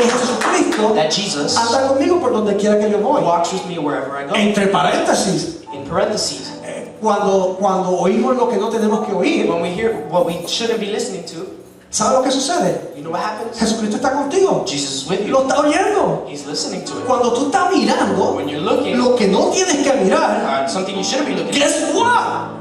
que Jesucristo that Jesus anda conmigo por donde quiera que yo voy. walks with me wherever I go. Entre paréntesis, In parentheses, cuando oímos lo que no tenemos que oír, when we hear what we shouldn't be listening to, ¿sabes lo que sucede? you know what happens? Jesucristo está contigo. Jesus is with Lo you. está oyendo. He's listening to it. Cuando tú estás mirando When you're looking lo que no tienes que mirar, something you shouldn't be looking at, guess what?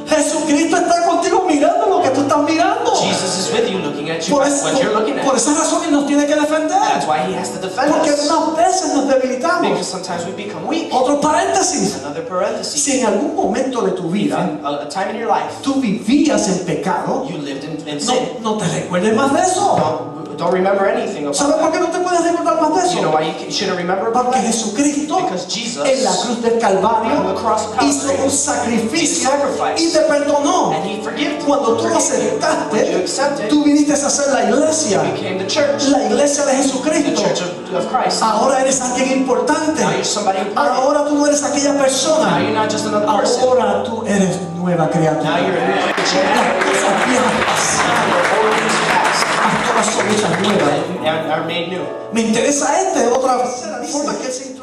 Jesucristo está contigo mirando lo que tú estás mirando. Jesus is with you looking at you, Por, what you're looking por at. esa razón Él nos tiene que defender. That's why he has to defend Porque us. algunas veces nos Because debilitamos. sometimes we become weak. Otro paréntesis. Another parenthesis. Si en algún momento de tu vida In a time in your life, tú vivías en pecado, you lived in sin. no te recuerdes más de eso. Don't remember anything about ¿Sabes por qué that. no te puedes recordar más de You know eso? why you shouldn't remember about Porque that? Jesucristo Because Jesus, en la cruz del on the Calvario cross of hizo Calvary, un sacrificio sacrifice. y te perdonó. and he forgave you. Cuando tú lo When you aceptaste, accepted, tú viniste a hacer la you iglesia, became the church. la iglesia de The Jesucristo. church of Christ. Ahora eres alguien importante. Now you're somebody important. Ahora tú no eres aquella Now persona. you're not just another person. Ahora tú eres nueva Now criatura. you're a new Las creature. cosas viejas pasaron, The old things past todas son hechas nuevas. and are made new. Me interesa otra forma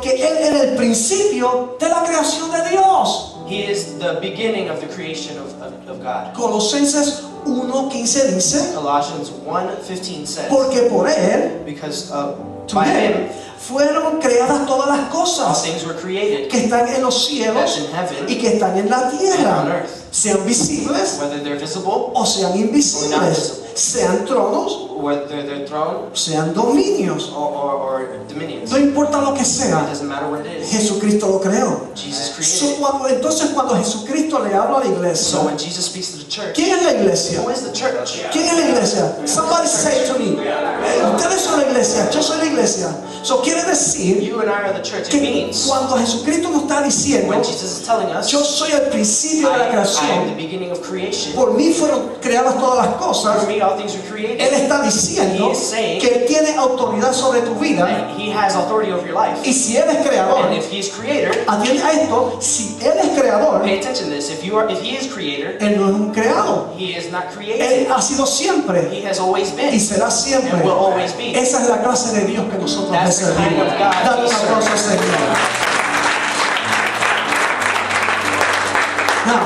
que Él era el principio de la creación de Dios. He is the beginning of the creation of God. Colosenses 1:15 dice, Colossians 1:15 says, porque por Él, because by him fueron creadas todas las all cosas things were created, que están en los cielos that's in heaven y que están en la and on tierra, earth, sean visibles whether they're visible, o sean invisibles, sean tronos, whether they're thrones sean dominios, or dominions. no importa lo que It sea, doesn't matter what it is. Jesucristo lo creó. Jesus created. Entonces cuando Jesucristo le habla a la iglesia, So when Jesus speaks to the church, ¿quién es la iglesia? who is the church? ¿Quién es la iglesia? Somebody say to me, ustedes son la iglesia, yo soy la iglesia. So quiere decir You and I are the church. It que means cuando Jesucristo nos está diciendo, when Jesus is telling us, yo soy el principio de la I am the creación, beginning of creation. por mí fueron creadas todas las cosas, For me, all things were Él created. está diciendo He is saying que Él tiene autoridad sobre tu vida. And He has authority over your life. Y si Él es creador, And if He is creator, atiende a esto, si Él es creador, pay attention to this. If He is creator, Él no es un creado. He is not Él created. ha sido siempre He has always y been será siempre. and will always be. Esa es la clase de Dios que nosotros le That's the kind servimos. of God Dale un we serve. aplauso al Señor. Now,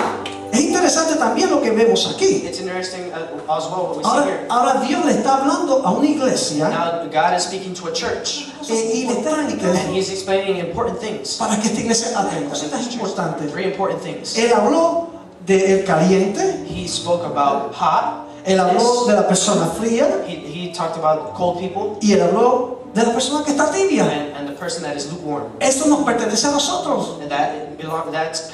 es interesante también lo que vemos aquí. It's interesting as well what we see here. Ahora Dios le está hablando a una iglesia Now God is speaking to a church y le está and indicando He's explaining important things. para que esta iglesia haga cositas importantes. Three important things. Él habló del caliente, He spoke about hot. él habló de la persona fría He talked about cold people y él habló de la persona que está tibia. and the person that is lukewarm. Eso nos pertenece a nosotros. And that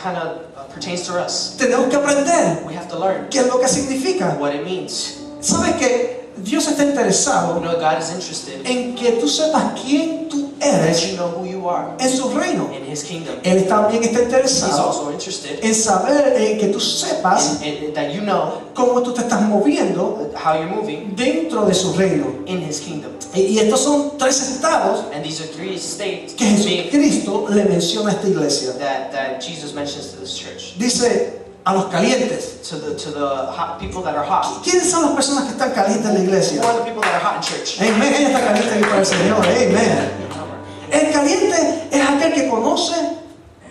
kind of pertains to us. Tenemos que aprender We have to learn qué es lo que significa. what it means. ¿Sabes que Dios está interesado You know, God is interested en que tú sepas quién tú that eres you know who you are en su reino? in His kingdom. Él también está He's interesado also interested en saber, en que tú sepas in that you know cómo tú te estás moviendo how you're moving dentro de su reino. in His kingdom. Y estos son tres estados And these are three states que Jesucristo le menciona a esta iglesia. that Jesus mentions to this church. Dice a los calientes. To the hot people that are hot. ¿Quiénes son las personas que están calientes en la iglesia? Who are the people that are hot in church? Amén. Ella está caliente aquí para el Señor. Amén. El caliente es aquel que conoce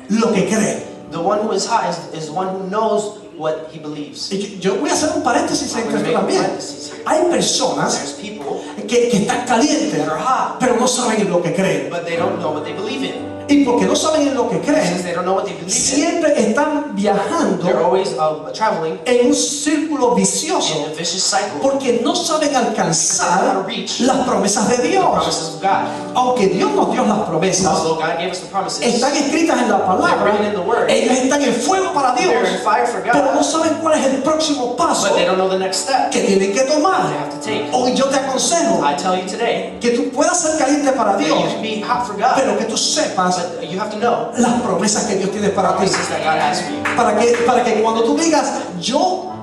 lo que cree. The one who is hot is the one who knows what he believes. Y yo voy a hacer un paréntesis I'm entre going to esto make también. parentheses here. Hay personas There's people que están calientes, that are hot, pero no saben en lo que creen. but they don't know what they believe in. Y porque no saben en lo que Since creen, they don't know what they believe in, siempre están they're viajando always traveling en un círculo vicioso in a vicious cycle. porque no saben alcanzar las promesas de The Dios. promises of God. Aunque Dios nos dio las promesas, Although God gave us the promises, están escritas en la they're palabra, written in the Word. ellas están en fuego para Dios, They're in fire for pero no God, saben cuál es el próximo paso but they don't know the next step que tienen que they tomar. have to take. Hoy yo te aconsejo I tell you today que tú puedas ser caliente para that Dios, you can be hot for God, pero que tú sepas but you have to know las promesas que Dios tiene the para ti. promises that God has for you. Para que cuando tú digas, yo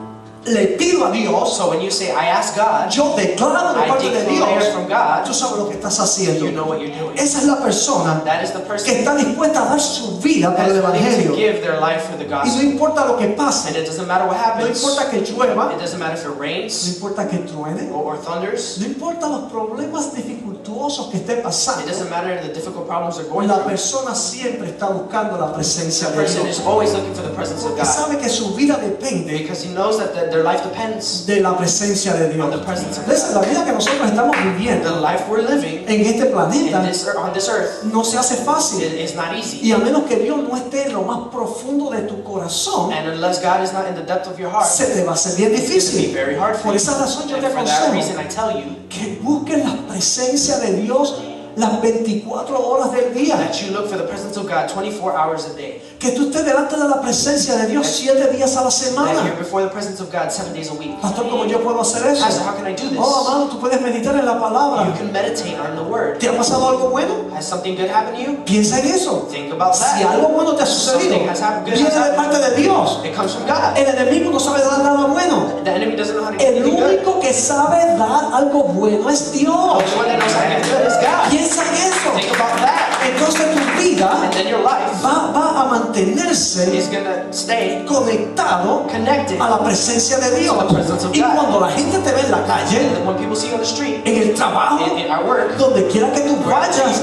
le pido a Dios, So when you say, I ask God, yo declaro de I parte de Dios, declare from God, tú sabes lo que estás haciendo. you know what you're doing. Esa es la persona That is the que person está dispuesta a dar su vida por that el is willing to Evangelio. give their life for the Y no gospel. importa lo que pase, And it doesn't matter what no happens. importa que llueva, It doesn't matter if it no rains importa que truene, or thunders. no importa los problemas dificultuosos que esté It pasando, doesn't matter the difficult problems they're going la through. persona siempre está buscando la presencia The de person Dios. is always looking for the presence of Porque God. sabe que su vida depende Because he knows that their life depends de la presencia de Dios. on the presence of Entonces, la God. vida que nosotros estamos The viviendo life we're living en este planeta on this earth no se hace fácil. is not easy. Y a menos que Dios no esté en lo más profundo de tu corazón, And unless God is not in the depth of your heart, se te va a hacer bien it's going to be difícil. very hard for Por you. esa razón yo And te for that reason aconsejo I tell you que busques la presencia de Dios las 24 horas del día. that you look for the presence of God 24 hours a day. Que tú estés delante de la presencia de Dios 7 días a la That you're semana. before the presence of God 7 days a week. Pastor, ¿cómo yo puedo hacer eso? Pastor, how can I do this? Oh, amado, tú puedes meditar en la You palabra. can meditate on the word. ¿Te ha pasado algo bueno? Has something good happened to you? Piensa en eso. Think about Si that. algo bueno te ha sucedido, Something has happened, good viene has de happened. parte de Dios. It comes from God. El enemigo no sabe dar nada bueno. The enemy doesn't know how to give El anything good. único que sabe dar algo bueno es The Dios. only one that knows how to give good is God. Piensa en eso. Think about that. Entonces tu vida And then your life va a mantenerse is going to stay conectado connected. a la presencia de Dios. To the presence of Y God. cuando la gente te ve en la calle, And when people see you on the street, en el trabajo, at work, donde quiera que tú vayas,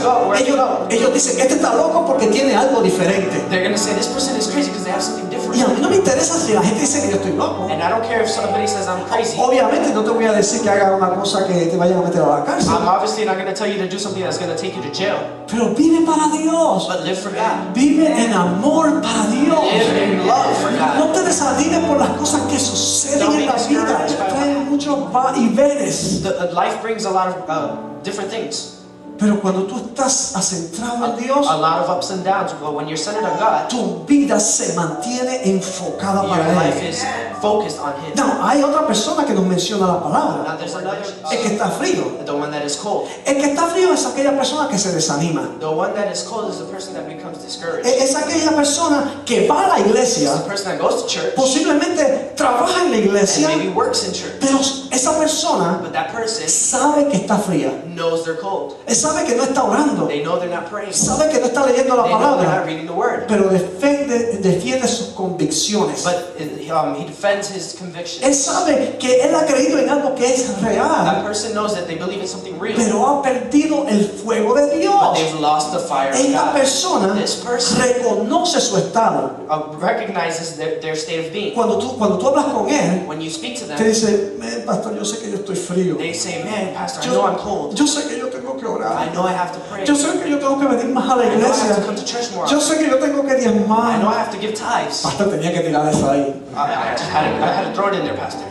ellos dicen, este está loco porque tiene algo diferente. they're going to say, this person is crazy because they have something different. Y a mí no me interesa si la gente dice que yo estoy loco. And I don't care if somebody says I'm crazy. Obviamente no te voy a decir que haga una cosa que te vayan a meter a la cárcel. I'm obviously not going to tell you to do something that's going to take you to jail. Pero vive para Dios. But live for God. Vive en amor para Dios. Live in love for God. No te desanimes por las cosas que suceden en la vida. Traen muchos va y venes. Life brings a lot of different things. Pero cuando tú estás centrado en Dios, A lot of ups and downs. But when you're centered on God, tu vida se mantiene enfocada your para life Él. is focused on Him. No, hay otra persona que nos menciona la palabra. Now there's another, El que está frío. the one that is cold. El que está frío es aquella persona que se desanima. The one that is cold is the person that becomes discouraged. Es aquella persona que va a la It's iglesia, the person that goes to church posiblemente trabaja en la and iglesia, maybe works in church. pero esa persona But that person sabe que está fría. knows they're cold. Él sabe que no está orando. They know they're not praying. Sabe que no está leyendo la They know they're not palabra. reading the word. Pero defiende sus convicciones. But he defends his conviction. Él sabe que él ha creído en algo que es That real, person knows that they believe in something real. pero ha perdido el fuego de But Dios. they've lost the fire of Esta God. persona This person reconoce su estado. recognizes their state of being. Cuando tú hablas con él, When you speak to te them, dice, pastor, yo sé que yo estoy frío. they say, man, pastor, I know I'm cold. Yo sé que yo tengo que I orar. know I have to pray. Yo sé que yo tengo que venir más a la I know I have to iglesia. come to church more Yo often. sé que yo tengo que I know diezmar. I have to give tithes. Pastor, tenía que tirar eso ahí. I had to throw it in there, pastor.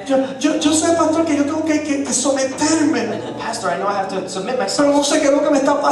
Yo sé, pastor, que yo tengo que someterme. And pastor, I know I have to submit Pero myself. no sé qué es lo que me está But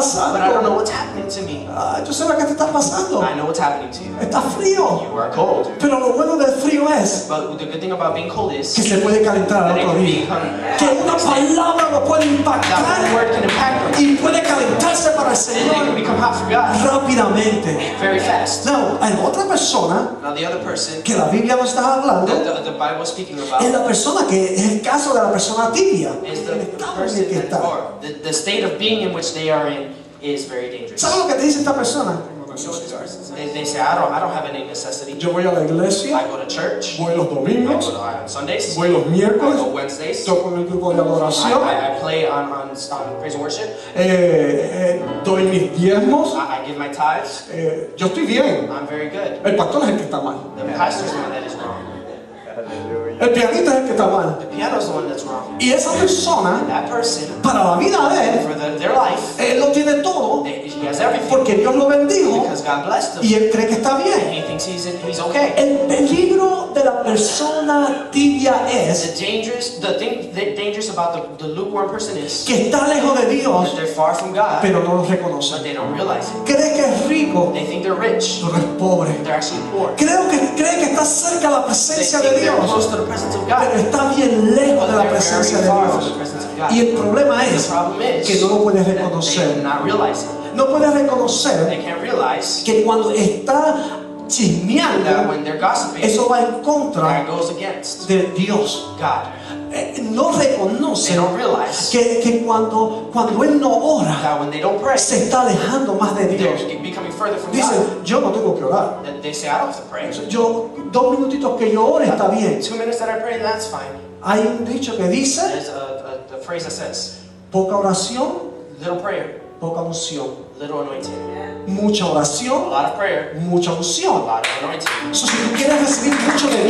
I don't know pasando. what's happening to me. Yo sé lo que te está pasando. I know what's happening to you. Está frío. You are cold. Pero lo bueno del frío es But the good thing about being cold is que se puede calentar al that it otro can día. become Que una palabra lo puede that one impactar word can impact you. y puede calentarse para el And it can Señor become hot for God rápidamente. very fast. No, hay otra persona Now the other person que la Biblia no está hablando. the Bible is speaking Es about la persona que es el caso de la persona tibia. is El the estado en el person que that, está. or the state of being in which they are in is very dangerous. ¿Sabe lo que te dice esta persona? You know what this person says? They say, I don't have any necessity. Yo voy a la iglesia, I go to church. voy los I domingos, go on Sundays. voy los I miércoles, go Wednesdays. toco en el grupo de adoración, I play on praise and worship. doy mis diezmos. I give my tithes. Yo estoy bien. I'm very good. El pastor es el que está mal. The pastor's the one that is wrong. El pianista es el que está mal. The piano's the one that's wrong. Y esa persona, That person, para la vida de él, for their life, él lo tiene todo he has everything porque Dios lo bendijo because God blessed y him. él cree que está bien. He thinks he's okay. El peligro de la persona tibia es The dangerous about the lukewarm person is que está lejos de that Dios, they're far from God, pero no lo but reconoce. they don't realize it. Cree que es rico, They think they're rich, pero es pobre. they're actually poor. Cree que está cerca de la They presencia think de they're Dios, close to the presence of pero God, está bien lejos but de la they're presencia very de far from the Dios. presence of Y God. el problema The es problem is que no lo puedes that they do reconocer. not realize it. No puedes reconocer They can't realize que cuando está chismeando, that when they're gossiping, eso va en contra that goes against de Dios. God. No reconoce They don't realize que cuando él no ora, that when they don't pray, se está alejando más de Dios. they're becoming further from Dice, God. yo no tengo que orar. That they say, I don't have to pray. Yo, 2 minutitos que yo ore está bien. 2 minutes that I pray, that's fine. Hay un dicho que dice, There's a phrase that says, poca oración, little prayer, poca unción. little anointing. Mucha A oración, lot of prayer, mucha a unción. lot of anointing. So, si tú quieres recibir mucho de